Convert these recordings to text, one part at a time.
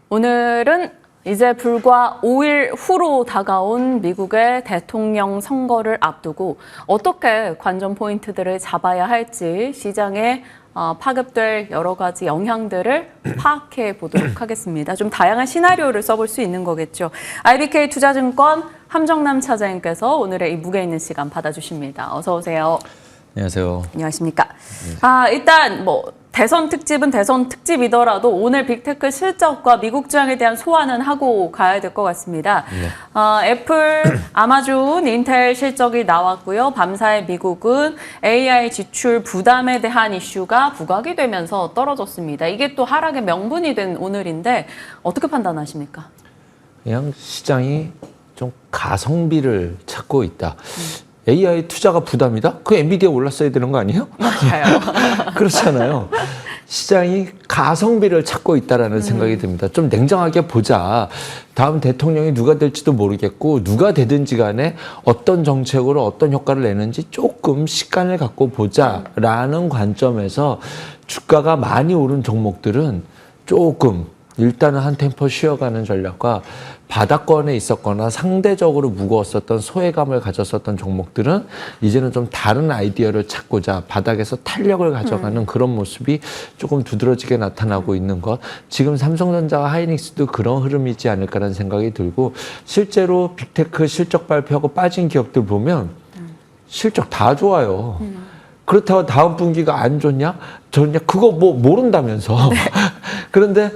오늘은 이제 불과 5일 후로 다가온 미국의 대통령 선거를 앞두고 어떻게 관전 포인트들을 잡아야 할지 시장에 파급될 여러 가지 영향들을 파악해 보도록 하겠습니다. 좀 다양한 시나리오를 써볼 수 있는 거겠죠. IBK 투자증권 함정남 차장님께서 오늘의 이 무게 있는 시간 받아주십니다. 어서 오세요. 안녕하세요. 안녕하십니까. 일단 대선 특집은 대선 특집이더라도 오늘 빅테크 실적과 미국 주장에 대한 소환은 하고 가야 될 것 같습니다. 네. 애플, 아마존, 인텔 실적이 나왔고요. 밤사이 미국은 AI 지출 부담에 대한 이슈가 부각이 되면서 떨어졌습니다. 이게 또 하락의 명분이 된 오늘인데 어떻게 판단하십니까? 그냥 시장이 좀 가성비를 찾고 있다. AI 투자가 부담이다? 그 엔비디아 올랐어야 되는 거 아니에요? 맞아요. 그렇잖아요. 시장이 가성비를 찾고 있다라는 생각이 듭니다. 좀 냉정하게 보자. 다음 대통령이 누가 될지도 모르겠고 누가 되든지 간에 어떤 정책으로 어떤 효과를 내는지 조금 시간을 갖고 보자라는 관점에서 주가가 많이 오른 종목들은 조금 일단은 한 템포 쉬어가는 전략과 바닥권에 있었거나 상대적으로 무거웠었던 소외감을 가졌었던 종목들은 이제는 좀 다른 아이디어를 찾고자 바닥에서 탄력을 가져가는 그런 모습이 조금 두드러지게 나타나고 있는 것. 지금 삼성전자와 하이닉스도 그런 흐름이지 않을까라는 생각이 들고 실제로 빅테크 실적 발표하고 빠진 기업들 보면 실적 다 좋아요. 그렇다고 다음 분기가 안 좋냐? 좋냐? 그거 모른다면서. 네. 그런데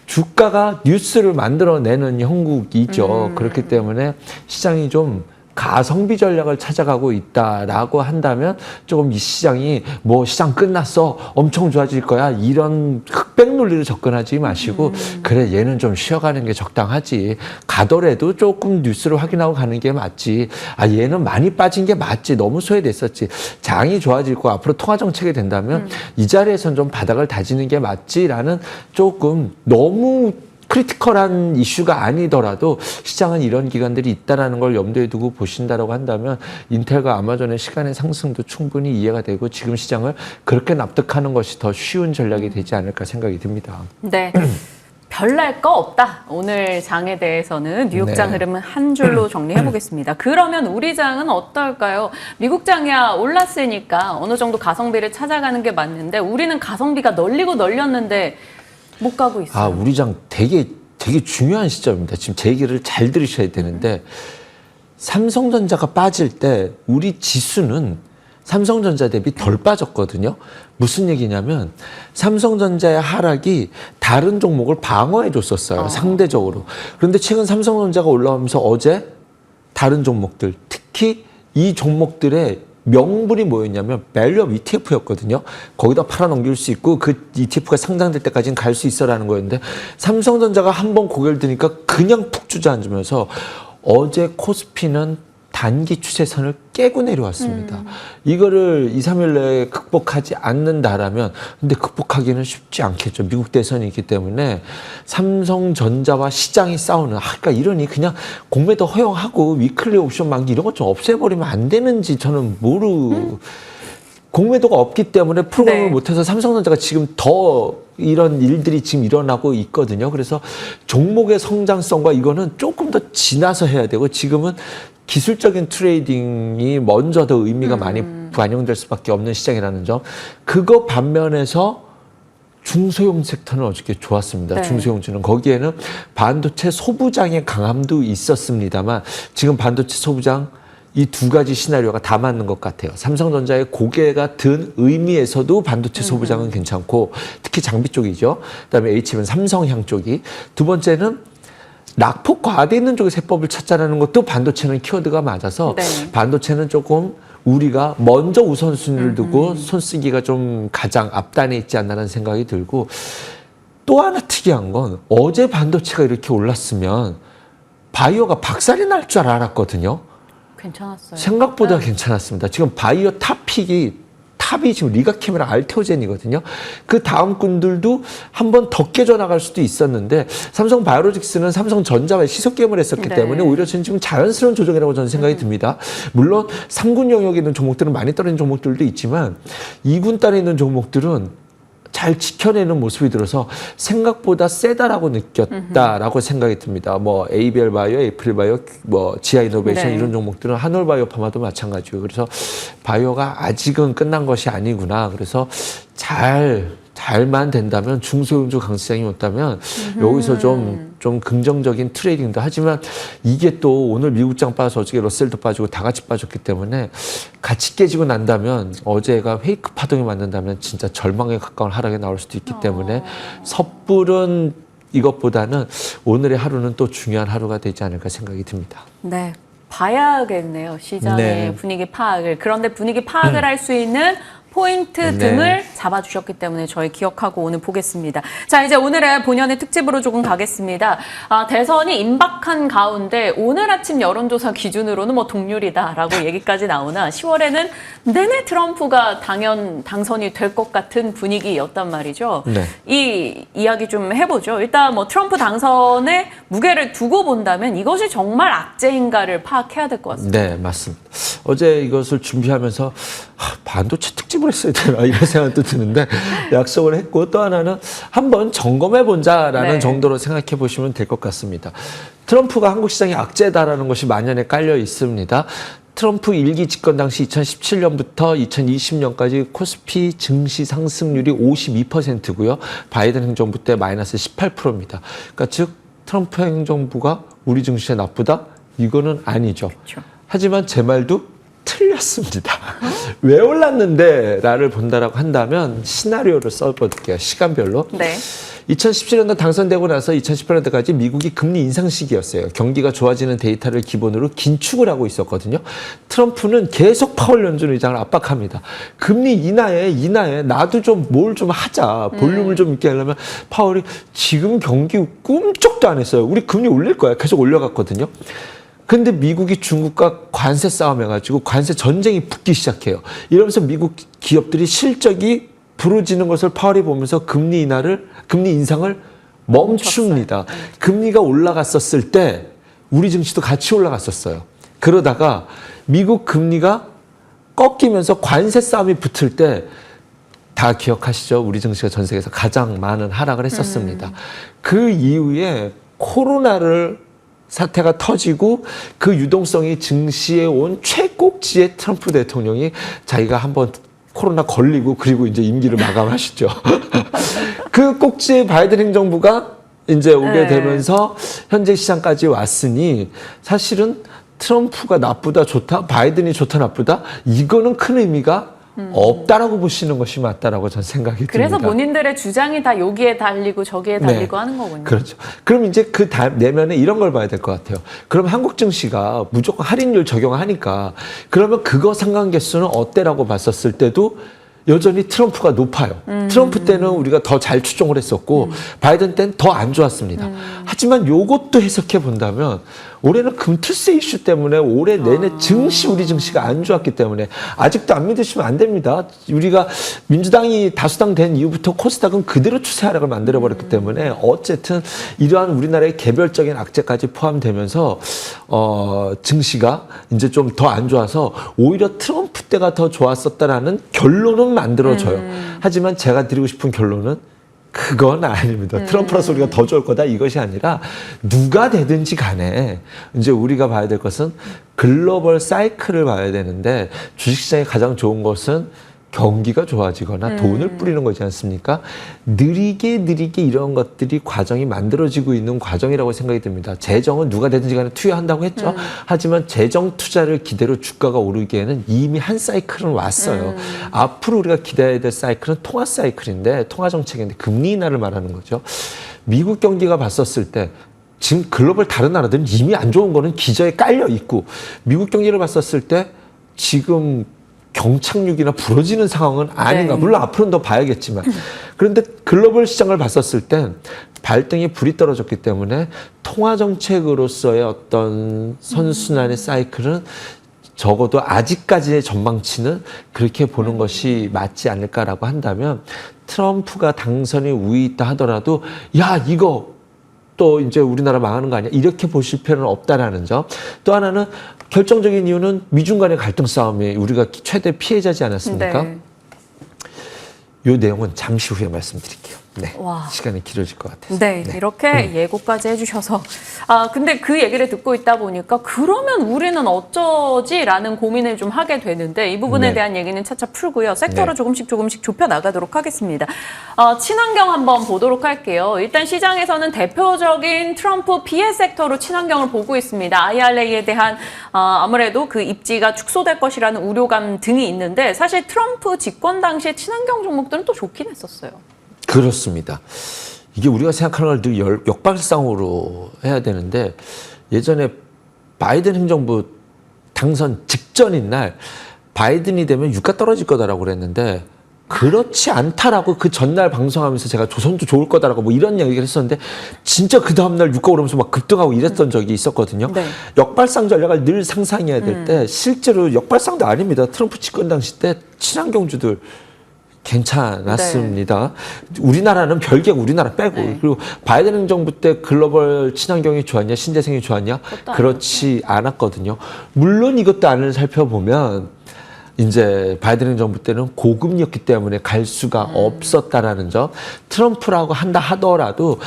주가가 뉴스를 만들어내는 형국이죠. 그렇기 때문에 시장이 좀 가성비 전략을 찾아가고 있다라고 한다면 조금 이 시장이 시장 끝났어 엄청 좋아질 거야 이런 흑백 논리로 접근하지 마시고 그래 얘는 좀 쉬어가는 게 적당하지 가더라도 조금 뉴스를 확인하고 가는 게 맞지 얘는 많이 빠진 게 맞지 너무 소외됐었지 장이 좋아질 거 앞으로 통화 정책이 된다면 이 자리에선 좀 바닥을 다지는 게 맞지라는 조금 너무 크리티컬한 이슈가 아니더라도 시장은 이런 기관들이 있다는 걸 염두에 두고 보신다라고 한다면 인텔과 아마존의 시간의 상승도 충분히 이해가 되고 지금 시장을 그렇게 납득하는 것이 더 쉬운 전략이 되지 않을까 생각이 듭니다. 네. 별날 거 없다. 오늘 장에 대해서는 뉴욕장 흐름은 한 줄로 정리해 보겠습니다. 그러면 우리 장은 어떨까요? 미국 장이야 올랐으니까 어느 정도 가성비를 찾아가는 게 맞는데 우리는 가성비가 널리고 널렸는데 못 가고 있어요. 우리 장 되게 중요한 시점입니다. 지금 제 얘기를 잘 들으셔야 되는데 삼성전자가 빠질 때 우리 지수는 삼성전자 대비 덜 빠졌거든요. 무슨 얘기냐면 삼성전자의 하락이 다른 종목을 방어해 줬었어요. 상대적으로. 그런데 최근 삼성전자가 올라오면서 어제 다른 종목들 특히 이 종목들의 명분이 뭐였냐면 밸류업 ETF였거든요. 거기다 팔아넘길 수 있고 그 ETF가 상장될 때까지는 갈 수 있어라는 거였는데 삼성전자가 한번 고개를 드니까 그냥 푹 주저앉으면서 어제 코스피는 단기 추세선을 깨고 내려왔습니다. 이거를 2, 3일 내에 극복하지 않는다라면 근데 극복하기는 쉽지 않겠죠. 미국 대선이 있기 때문에 삼성전자와 시장이 싸우는 그러니까 이러니 그냥 공매도 허용하고 위클리 옵션 만기 이런 것 좀 없애버리면 안 되는지 저는 공매도가 없기 때문에 프로그램을 못해서 삼성전자가 지금 더 이런 일들이 지금 일어나고 있거든요. 그래서 종목의 성장성과 이거는 조금 더 지나서 해야 되고 지금은 기술적인 트레이딩이 먼저 더 의미가 많이 반영될 수밖에 없는 시장이라는 점. 그거 반면에서 중소형 섹터는 어저께 좋았습니다. 중소형주는. 거기에는 반도체 소부장의 강함도 있었습니다만 지금 반도체 소부장 이 두 가지 시나리오가 다 맞는 것 같아요. 삼성전자의 고개가 든 의미에서도 반도체 소부장은 괜찮고 특히 장비 쪽이죠. 그다음에 HM은 삼성향 쪽이. 두 번째는 낙폭 과대 있는 쪽의 세법을 찾자라는 것도 반도체는 키워드가 맞아서 반도체는 조금 우리가 먼저 우선순위를 두고 손쓰기가 좀 가장 앞단에 있지 않나라는 생각이 들고 또 하나 특이한 건 어제 반도체가 이렇게 올랐으면 바이오가 박살이 날 줄 알았거든요. 괜찮았어요. 생각보다 괜찮았습니다. 지금 바이오 탑이 지금 리가캠이랑 알테오젠이거든요. 그 다음 군들도 한 번 더 깨져나갈 수도 있었는데 삼성 바이오로직스는 삼성전자와 시속게임을 했었기 때문에 오히려 저는 지금 자연스러운 조정이라고 저는 생각이 듭니다. 물론 3군 영역에 있는 종목들은 많이 떨어진 종목들도 있지만 2군 단에 있는 종목들은 잘 지켜내는 모습이 들어서 생각보다 세다라고 느꼈다라고 생각이 듭니다. 뭐 ABL 바이오, 에이프릴 바이오, 뭐 지아 이노베이션 네. 이런 종목들은 한올 바이오 파마도 마찬가지고 그래서 바이오가 아직은 끝난 것이 아니구나. 그래서 잘만 된다면 중소형주 강세장이 왔다면 여기서 좀 긍정적인 트레이딩도 하지만 이게 또 오늘 미국장 빠져서 어저께 러셀도 빠지고 다 같이 빠졌기 때문에 같이 깨지고 난다면 어제가 페이크 파동이 맞는다면 진짜 절망에 가까운 하락이 나올 수도 있기 때문에 섣부른 이것보다는 오늘의 하루는 또 중요한 하루가 되지 않을까 생각이 듭니다. 네. 봐야겠네요. 시장의 네. 분위기 파악을. 그런데 분위기 파악을 할 수 있는 포인트 네. 등을 잡아주셨기 때문에 저희 기억하고 오늘 보겠습니다. 자, 이제 오늘의 본연의 특집으로 조금 가겠습니다. 대선이 임박한 가운데 오늘 아침 여론조사 기준으로는 뭐 동률이다라고 얘기까지 나오나 10월에는 내내 트럼프가 당선이 될 것 같은 분위기였단 말이죠. 네. 이 이야기 좀 해보죠. 일단 뭐 트럼프 당선에 무게를 두고 본다면 이것이 정말 악재인가를 파악해야 될 것 같습니다. 네, 맞습니다. 어제 이것을 준비하면서 반도체 특집을 했어야 되나 이런 생각도 드는데 약속을 했고 또 하나는 한번 점검해보자라는 네. 정도로 생각해 보시면 될 것 같습니다. 트럼프가 한국 시장의 악재다라는 것이 만연에 깔려 있습니다. 트럼프 1기 집권 당시 2017년부터 2020년까지 코스피 증시 상승률이 52%고요. 바이든 행정부 때 마이너스 18%입니다. 그러니까 즉 트럼프 행정부가 우리 증시에 나쁘다? 이거는 아니죠. 그렇죠. 하지만 제 말도 틀렸습니다. 왜 올랐는데 라를 본다라고 한다면 시나리오를 써볼게요. 시간별로. 네. 2017년도 당선되고 나서 2018년도까지 미국이 금리 인상 시기였어요. 경기가 좋아지는 데이터를 기본으로 긴축을 하고 있었거든요. 트럼프는 계속 파월 연준 의장을 압박합니다. 금리 인하에 나도 좀 뭘 좀 하자. 볼륨을 좀 있게 하려면 파월이 지금 경기 꿈쩍도 안 했어요. 우리 금리 올릴 거야. 계속 올려갔거든요. 근데 미국이 중국과 관세 싸움 해가지고 관세 전쟁이 붙기 시작해요. 이러면서 미국 기업들이 실적이 부러지는 것을 파월이 보면서 금리 인상을 멈춥니다. 금리가 올라갔었을 때 우리 증시도 같이 올라갔었어요. 그러다가 미국 금리가 꺾이면서 관세 싸움이 붙을 때 다 기억하시죠? 우리 증시가 전 세계에서 가장 많은 하락을 했었습니다. 그 이후에 코로나를 사태가 터지고 그 유동성이 증시에 온 최꼭지에 트럼프 대통령이 자기가 한번 코로나 걸리고 그리고 이제 임기를 마감하시죠. 그 꼭지에 바이든 행정부가 이제 오게 되면서 현재 시장까지 왔으니 사실은 트럼프가 나쁘다 좋다 바이든이 좋다 나쁘다 이거는 큰 의미가 없다라고 보시는 것이 맞다라고 저는 생각이 듭니다. 그래서 본인들의 주장이 다 여기에 달리고 저기에 달리고 하는 거군요. 그렇죠. 그럼 이제 그 내면에 이런 걸 봐야 될 것 같아요. 그럼 한국 증시가 무조건 할인율 적용하니까 그러면 그거 상관계수는 어때라고 봤었을 때도 여전히 트럼프가 높아요. 트럼프 때는 우리가 더 잘 추종을 했었고 바이든 때는 더 안 좋았습니다. 하지만 요것도 해석해 본다면 올해는 금투세 이슈 때문에 올해 내내 우리 증시가 안 좋았기 때문에 아직도 안 믿으시면 안 됩니다. 우리가 민주당이 다수당 된 이후부터 코스닥은 그대로 추세 하락을 만들어버렸기 때문에 어쨌든 이러한 우리나라의 개별적인 악재까지 포함되면서 증시가 이제 좀 더 안 좋아서 오히려 트럼프 때가 더 좋았었다라는 결론은 만들어져요. 하지만 제가 드리고 싶은 결론은 그건 아닙니다. 트럼프라서 우리가 더 좋을 거다 이것이 아니라 누가 되든지 간에 이제 우리가 봐야 될 것은 글로벌 사이클을 봐야 되는데 주식시장에 가장 좋은 것은 경기가 좋아지거나 돈을 뿌리는 거지 않습니까? 느리게 이런 것들이 과정이 만들어지고 있는 과정이라고 생각이 듭니다. 재정은 누가 되든지 간에 투여한다고 했죠. 하지만 재정 투자를 기대로 주가가 오르기에는 이미 한 사이클은 왔어요. 앞으로 우리가 기대해야 될 사이클은 통화 사이클인데 통화 정책인데 금리 인하를 말하는 거죠. 미국 경기가 봤었을 때 지금 글로벌 다른 나라들은 이미 안 좋은 거는 기저에 깔려 있고 미국 경기를 봤었을 때 지금 경착륙이나 부러지는 상황은 아닌가. 네. 물론 앞으로는 더 봐야겠지만. 그런데 글로벌 시장을 봤었을 땐 발등에 불이 떨어졌기 때문에 통화정책으로서의 어떤 선순환의 사이클은 적어도 아직까지의 전망치는 그렇게 보는 것이 맞지 않을까라고 한다면 트럼프가 당선이 우위 있다 하더라도 야, 이거 또 이제 우리나라 망하는 거 아니야? 이렇게 보실 필요는 없다라는 점. 또 하나는 결정적인 이유는 미중 간의 갈등 싸움이 우리가 최대 피해자지 않았습니까? 네. 이 내용은 잠시 후에 말씀드릴게요. 네, 와. 시간이 길어질 것 같아서. 네, 이렇게 예고까지 해주셔서. 근데 그 얘기를 듣고 있다 보니까 그러면 우리는 어쩌지라는 고민을 좀 하게 되는데 이 부분에 네. 대한 얘기는 차차 풀고요. 섹터로 네. 조금씩 좁혀 나가도록 하겠습니다. 친환경 한번 보도록 할게요. 일단 시장에서는 대표적인 트럼프 피해 섹터로 친환경을 보고 있습니다. IRA에 대한 아무래도 그 입지가 축소될 것이라는 우려감 등이 있는데 사실 트럼프 집권 당시에 친환경 종목들은 또 좋긴 했었어요. 그렇습니다. 이게 우리가 생각하는 걸 늘 역발상으로 해야 되는데 예전에 바이든 행정부 당선 직전인 날 바이든이 되면 유가 떨어질 거다라고 그랬는데 그렇지 않다라고 그 전날 방송하면서 제가 조선도 좋을 거다라고 뭐 이런 얘기를 했었는데 진짜 그 다음날 유가 오르면서 막 급등하고 이랬던 적이 있었거든요. 네. 역발상 전략을 늘 상상해야 될 때 실제로 역발상도 아닙니다. 트럼프 집권 당시 때 친환경주들 괜찮았습니다. 네. 우리나라는 별개고 우리나라 빼고 네. 그리고 바이든 행정부 때 글로벌 친환경이 좋았냐 신재생이 좋았냐 그렇지 않았거든요. 물론 이것도 안을 살펴보면 이제 바이든 행정부 때는 고금리였기 때문에 갈 수가 없었다라는 점. 트럼프라고 한다 하더라도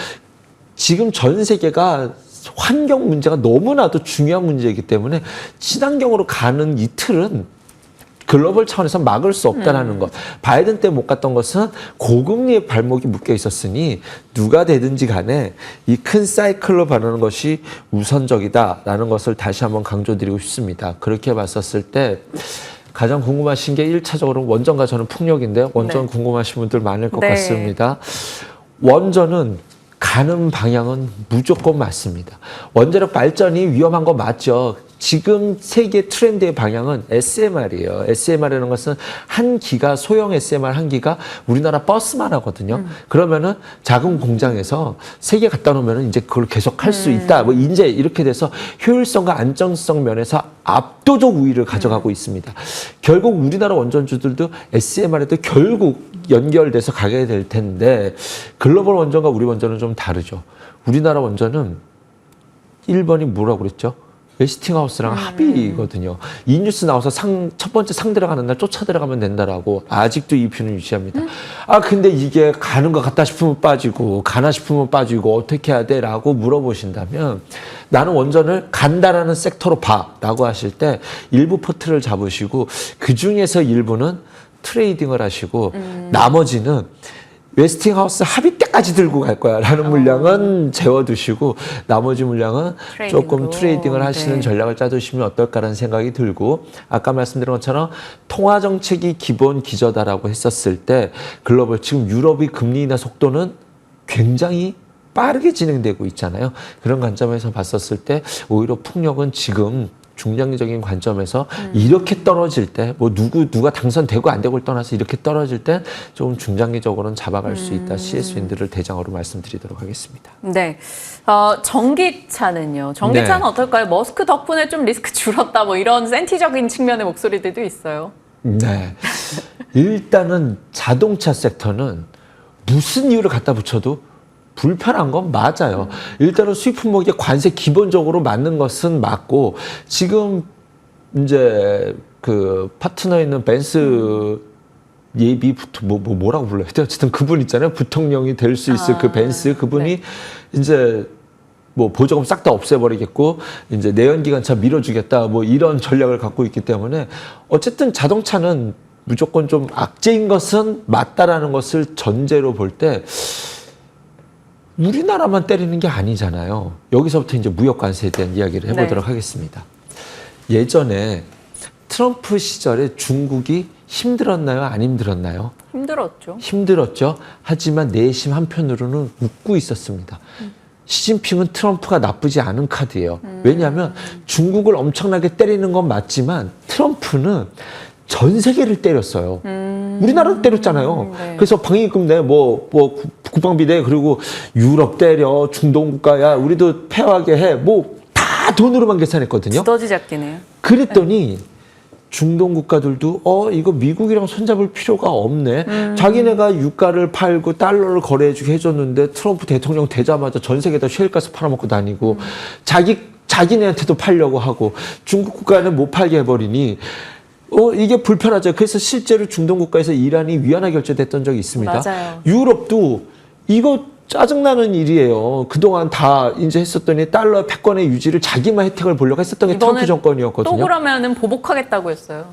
지금 전 세계가 환경 문제가 너무나도 중요한 문제이기 때문에 친환경으로 가는 이 틀은 글로벌 차원에서 막을 수 없다는 것. 바이든 때 못 갔던 것은 고금리에 발목이 묶여 있었으니 누가 되든지 간에 이 큰 사이클로 바라는 것이 우선적이다라는 것을 다시 한번 강조드리고 싶습니다. 그렇게 봤었을 때 가장 궁금하신 게 1차적으로 원전과 저는 풍력인데 원전 네. 궁금하신 분들 많을 것 네. 같습니다. 원전은 가는 방향은 무조건 맞습니다. 원자력 발전이 위험한 거 맞죠. 지금 세계 트렌드의 방향은 SMR이에요. SMR이라는 것은 한 기가 소형 SMR 한 기가 우리나라 버스만 하거든요. 그러면은 작은 공장에서 세 개 갖다 놓으면은 이제 그걸 계속 할 수 있다. 뭐 이제 이렇게 돼서 효율성과 안정성 면에서 압도적 우위를 가져가고 있습니다. 결국 우리나라 원전주들도 SMR에도 결국 연결돼서 가게 될 텐데 글로벌 원전과 우리 원전은 좀 다르죠. 우리나라 원전은 1번이 뭐라고 그랬죠? 웨스팅하우스랑 합의거든요. 이 뉴스 나와서 첫 번째 상 들어가는 날 쫓아 들어가면 된다라고 아직도 이 뷰는 유지합니다. 근데 이게 가는 것 같다 싶으면 빠지고 가나 싶으면 빠지고 어떻게 해야 돼? 라고 물어보신다면 나는 원전을 간다라는 섹터로 봐 라고 하실 때 일부 포트를 잡으시고 그중에서 일부는 트레이딩을 하시고 나머지는 웨스팅하우스 합의 때까지 들고 갈 거야 라는 물량은 재워두시고 나머지 물량은 조금 트레이딩을 하시는 전략을 짜두시면 어떨까라는 생각이 들고 아까 말씀드린 것처럼 통화정책이 기본 기저다라고 했었을 때 글로벌 지금 유럽의 금리 인하 속도는 굉장히 빠르게 진행되고 있잖아요. 그런 관점에서 봤었을 때 오히려 풍력은 지금 중장기적인 관점에서 이렇게 떨어질 때 뭐 누가 당선되고 안 되고를 떠나서 이렇게 떨어질 때 조금 중장기적으로는 잡아갈 수 있다. CS윈드를 대장으로 말씀드리도록 하겠습니다. 네. 전기차는요. 전기차는 어떨까요? 머스크 덕분에 좀 리스크 줄었다 뭐 이런 센티적인 측면의 목소리들도 있어요. 네. 일단은 자동차 섹터는 무슨 이유를 갖다 붙여도 불편한 건 맞아요. 일단은 수입 품목에 관세 기본적으로 맞는 것은 맞고 지금 이제 그 파트너에 있는 벤츠 예비 뭐라고 불러야 돼요? 어쨌든 그분 있잖아요. 부통령이 될 수 있을 그 벤츠 그분이 이제 뭐 보조금 싹 다 없애버리겠고 이제 내연기관차 밀어주겠다 뭐 이런 전략을 갖고 있기 때문에 어쨌든 자동차는 무조건 좀 악재인 것은 맞다라는 것을 전제로 볼 때 우리나라만 때리는 게 아니잖아요. 여기서부터 이제 무역 관세에 대한 이야기를 해보도록 하겠습니다. 예전에 트럼프 시절에 중국이 힘들었나요? 안 힘들었나요? 힘들었죠. 힘들었죠. 하지만 내심 한편으로는 웃고 있었습니다. 시진핑은 트럼프가 나쁘지 않은 카드예요. 왜냐하면 중국을 엄청나게 때리는 건 맞지만 트럼프는 전 세계를 때렸어요. 우리나라도 때렸잖아요. 네. 그래서 방위금 내, 국방비 내, 그리고 유럽 때려, 중동 국가야, 우리도 패하게 해, 다 돈으로만 계산했거든요. 두더지 잡기네요. 그랬더니 중동 국가들도 이거 미국이랑 손잡을 필요가 없네. 자기네가 유가를 팔고 달러를 거래해주게 해줬는데 트럼프 대통령 되자마자 전 세계에다 셰일가스 팔아먹고 다니고 자기네한테도 팔려고 하고 중국 국가는 못 팔게 해버리니 이게 불편하죠. 그래서 실제로 중동 국가에서 이란이 위안화 결제됐던 적이 있습니다. 맞아요. 유럽도 이거 짜증나는 일이에요. 그동안 다 이제 했었더니 달러 패권의 유지를 자기만 혜택을 보려고 했었던 게 트럼프 정권이었거든요. 또 그러면은 보복하겠다고 했어요.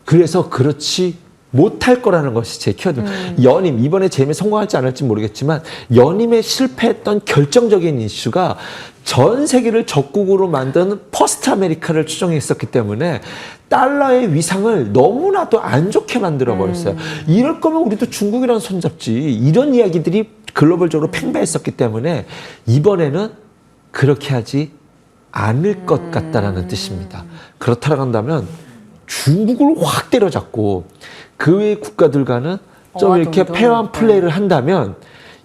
그래서 그렇지 못할 거라는 것이 제 키워드. 연임, 이번에 재임에 성공할지 안 할지 모르겠지만 연임에 실패했던 결정적인 이슈가 전 세계를 적국으로 만든 퍼스트 아메리카를 추정했었기 때문에 달러의 위상을 너무나도 안 좋게 만들어 버렸어요. 이럴 거면 우리도 중국이랑 손잡지. 이런 이야기들이 글로벌적으로 팽배했었기 때문에 이번에는 그렇게 하지 않을 것 같다라는 뜻입니다. 그렇다고 한다면 중국을 확 때려잡고 그 외 국가들과는 좀 이렇게 페어한 플레이를 한다면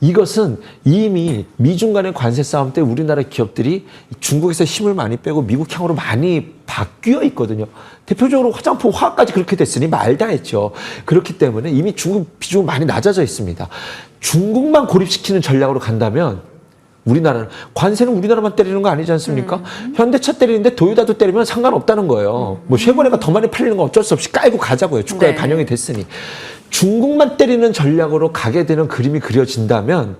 이것은 이미 미중 간의 관세 싸움 때 우리나라 기업들이 중국에서 힘을 많이 빼고 미국 향으로 많이 바뀌어 있거든요. 대표적으로 화장품 화학까지 그렇게 됐으니 말 다 했죠. 그렇기 때문에 이미 중국 비중은 많이 낮아져 있습니다. 중국만 고립시키는 전략으로 간다면 우리나라는 관세는 우리나라만 때리는 거 아니지 않습니까? 현대차 때리는데 도요타도 때리면 상관없다는 거예요. 뭐 쉐보레가 더 많이 팔리는 건 어쩔 수 없이 깔고 가자고요. 주가에 네. 반영이 됐으니. 중국만 때리는 전략으로 가게 되는 그림이 그려진다면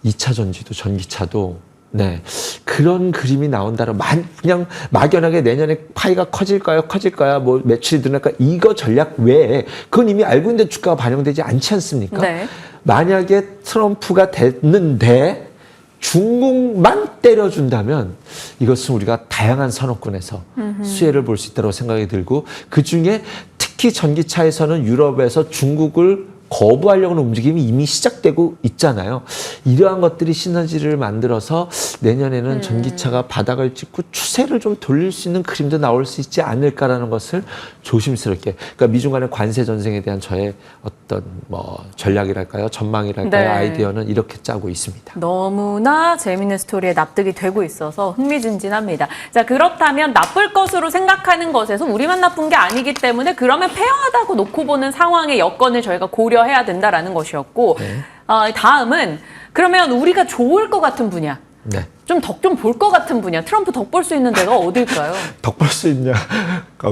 2차 전지도 전기차도 네 그런 그림이 나온다라 그냥 막연하게 내년에 파이가 커질까요? 뭐 매출이 늘어날까? 이거 전략 외에 그건 이미 알고 있는데 주가가 반영되지 않지 않습니까? 네. 만약에 트럼프가 됐는데 중국만 때려준다면 이것은 우리가 다양한 산업군에서 수혜를 볼 수 있다고 생각이 들고 그중에 특히 전기차에서는 유럽에서 중국을 거부하려고 하는 움직임이 이미 시작되고 있잖아요. 이러한 것들이 시너지를 만들어서 내년에는 전기차가 바닥을 찍고 추세를 좀 돌릴 수 있는 그림도 나올 수 있지 않을까라는 것을 조심스럽게 그러니까 미중 간의 관세 전쟁에 대한 저의 어떤 뭐 전략이랄까요? 전망이랄까요? 네. 아이디어는 이렇게 짜고 있습니다. 너무나 재미있는 스토리에 납득이 되고 있어서 흥미진진합니다. 자, 그렇다면 나쁠 것으로 생각하는 것에서 우리만 나쁜 게 아니기 때문에 그러면 페어하다고 놓고 보는 상황의 여건을 저희가 고려해야 된다라는 것이었고 네. 다음은 그러면 우리가 좋을 것 같은 분야 네. 좀 덕 좀 볼 것 같은 분야 트럼프 덕 볼 수 있는 데가 어딜까요? 덕 볼 수 있냐?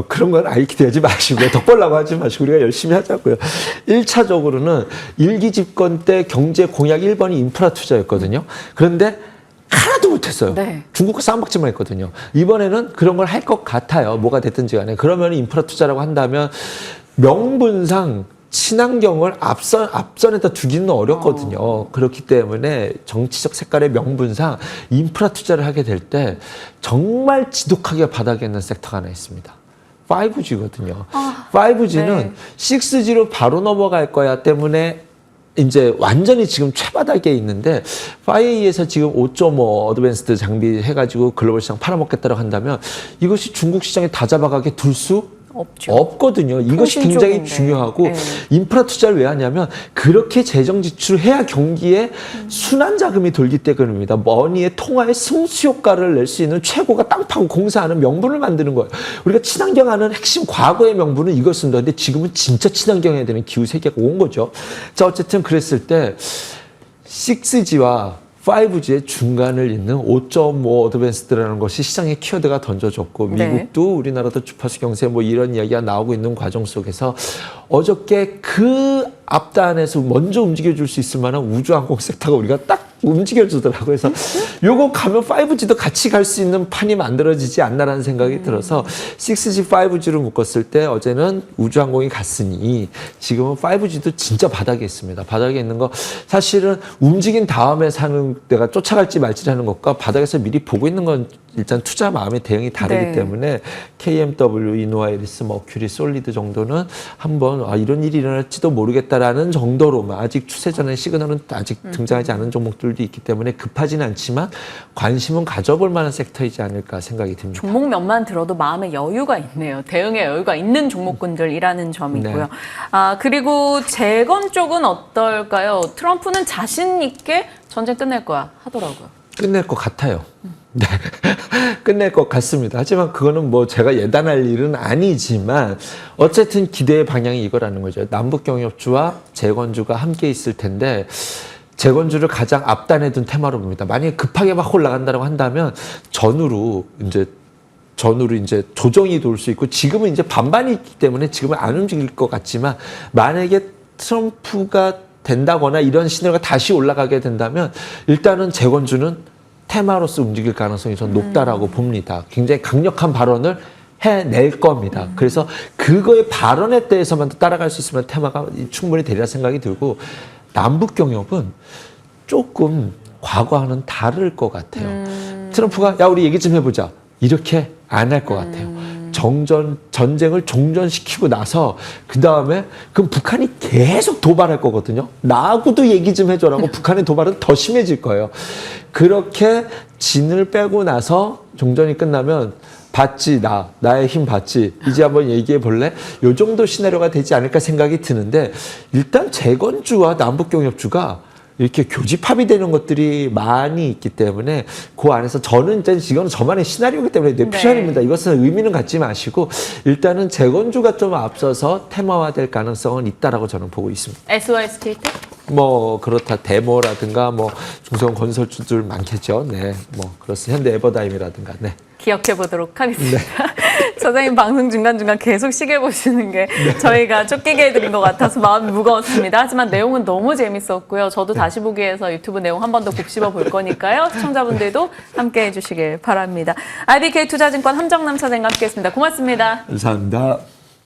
그런 건 아예 기대하지 마시고요. 덕 보려고 하지 마시고 우리가 열심히 하자고요. 1차적으로는 일기 집권 때 경제 공약 1번이 인프라 투자였거든요. 그런데 하나도 못했어요. 네. 중국과 쌍박질만 했거든요. 이번에는 그런 걸 할 것 같아요. 뭐가 됐든지 간에. 그러면 인프라 투자라고 한다면 명분상 친환경을 앞선에다 두기는 어렵거든요. 그렇기 때문에 정치적 색깔의 명분상 인프라 투자를 하게 될 때 정말 지독하게 바닥에 있는 섹터가 하나 있습니다. 5G거든요. 5G는 네. 6G로 바로 넘어갈 거야 때문에 이제 완전히 지금 최바닥에 있는데 5G에서 지금 5.5 어드밴스드 장비 해가지고 글로벌 시장 팔아먹겠다고 한다면 이것이 중국 시장에 다 잡아가게 둘 수 없거든요. 이것이 굉장히 통신 쪽인데. 중요하고 네. 인프라 투자를 왜 하냐면 그렇게 재정 지출을 해야 경기에 순환 자금이 돌기 때문입니다. 머니의 통화의 승수 효과를 낼 수 있는 최고가 땅 파고 공사하는 명분을 만드는 거예요. 우리가 친환경 하는 핵심 과거의 명분은 이것입니다. 근데 지금은 진짜 친환경해야 되는 기후 세계가 온 거죠. 자, 어쨌든 그랬을 때 6G와 5G의 중간을 잇는 5.5 어드밴스드라는 것이 시장의 키워드가 던져졌고 미국도 우리나라도 주파수 경세 뭐 이런 이야기가 나오고 있는 과정 속에서 어저께 그 앞단에서 먼저 움직여줄 수 있을 만한 우주항공 섹터가 우리가 딱 움직여주더라고요. 그래서 요거 가면 5G도 같이 갈 수 있는 판이 만들어지지 않나라는 생각이 들어서 6G, 5G를 묶었을 때 어제는 우주항공이 갔으니 지금은 5G도 진짜 바닥에 있습니다. 바닥에 있는 거 사실은 움직인 다음에 사는 내가 쫓아갈지 말지 하는 것과 바닥에서 미리 보고 있는 건 일단 투자 마음의 대응이 다르기 네. 때문에 KMW, 이노아이리스, 머큐리, 솔리드 정도는 한번 이런 일이 일어날지도 모르겠다라는 정도로만 아직 추세 전의 시그널은 아직 등장하지 않은 종목들도 있기 때문에 급하지는 않지만 관심은 가져볼 만한 섹터이지 않을까 생각이 듭니다. 종목명만 들어도 마음의 여유가 있네요. 대응의 여유가 있는 종목군들이라는 점이고요. 네. 그리고 재건 쪽은 어떨까요? 트럼프는 자신 있게 전쟁 끝낼 거야 하더라고요. 끝낼 것 같아요. 네. 끝낼 것 같습니다. 하지만 그거는 뭐 제가 예단할 일은 아니지만 어쨌든 기대의 방향이 이거라는 거죠. 남북 경협주와 재건주가 함께 있을 텐데 재건주를 가장 앞단에 둔 테마로 봅니다. 만약에 급하게 막 올라간다고 한다면 전후로 이제 전후로 이제 조정이 돌 수 있고 지금은 이제 반반이 있기 때문에 지금은 안 움직일 것 같지만 만약에 트럼프가 된다거나 이런 시나리오가 다시 올라가게 된다면 일단은 재건주는 테마로서 움직일 가능성이 전 높다라고 봅니다. 굉장히 강력한 발언을 해낼 겁니다. 그래서 그거의 발언에 대해서만 따라갈 수 있으면 테마가 충분히 되리라 생각이 들고 남북 경협은 조금 과거와는 다를 것 같아요. 트럼프가 야 우리 얘기 좀 해보자 이렇게 안 할 것 같아요. 전쟁을 종전시키고 나서 그 다음에 그럼 북한이 계속 도발할 거거든요. 나하고도 얘기 좀 해줘라고 북한의 도발은 더 심해질 거예요. 그렇게 진을 빼고 나서 종전이 끝나면 봤지 나의 힘 봤지 이제 한번 얘기해 볼래? 요 정도 시나리오가 되지 않을까 생각이 드는데 일단 재건주와 남북경협주가 이렇게 교집합이 되는 것들이 많이 있기 때문에 그 안에서 저는 이건 저만의 시나리오이기 때문에 뇌피셜입니다. 이것은 의미는 갖지 마시고 일단은 재건주가 좀 앞서서 테마화될 가능성은 있다라고 저는 보고 있습니다. SOS테이트? 뭐 그렇다 데모라든가 뭐 중소형 건설주들 많겠죠. 네, 뭐 그렇습니다. 현대 에버다임이라든가. 네. 기억해 보도록 하겠습니다. 선생님 방송 중간중간 계속 시계 보시는 게 저희가 쫓기게 해드린 것 같아서 마음이 무거웠습니다. 하지만 내용은 너무 재밌었고요. 저도 다시 보기 위해서 유튜브 내용 한 번 더 곱씹어 볼 거니까요. 시청자분들도 함께 해주시길 바랍니다. IBK 투자증권 함정남 차장과 함께했습니다. 고맙습니다. 감사합니다.